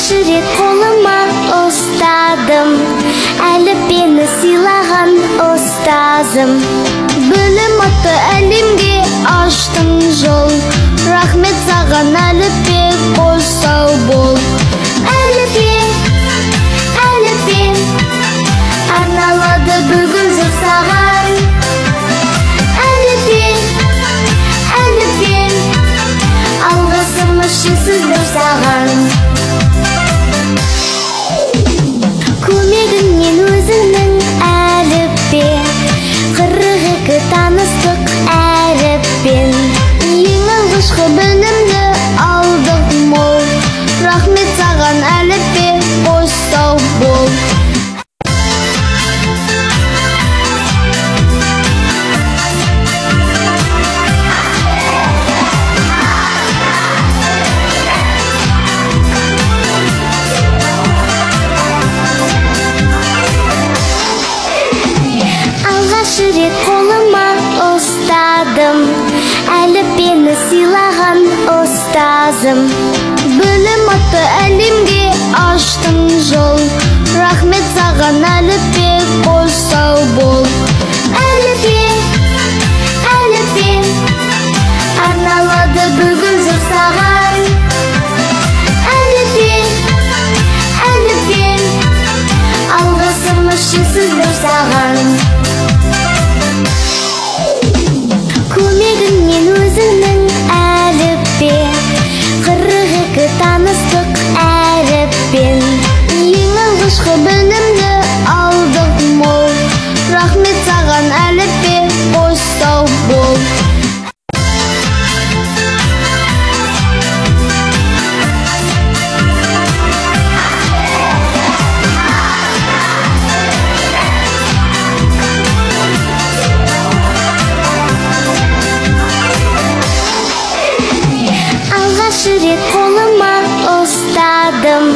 рет қолыма ұстадым, әліппені сыйлаған ұстазым. Білім атты әлемге аштың жол, рахмет саған әліппе, қош сау бол. Әліппе, әліппе, арналады бүгін жыр саған. Әліппе, әліппе, алғысымыз шексіздір саған. Көмегіңнен өзіңнің әліппе, 42 таныстық әріппен. Ең алғашқы білімді алдық мол, рахмет саған әліппе, қош сау бол. Рет қолыма ұстадым, әліппені сыйлаған ұстазым. Білім атты әлемге аштың жол, рахмет саған әліппе, қош сау бол. Әліппе, әліппе, арналады бүгін жыр саған. Әліппе, әліппе, алғысымыз шексіздір саған. Көмегіңнен өзіңнің әліппе, 42 таныстық әріппен. Ең алғашқы білімді алдық мол, рахмет саған әліппе, қош сау бол. Рет қолыма ұстадым,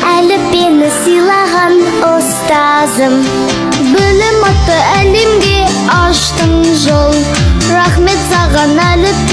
әліппені сыйлаған ұстазым. Білім атты әлемге аштың жол, рахмет саған әліппе.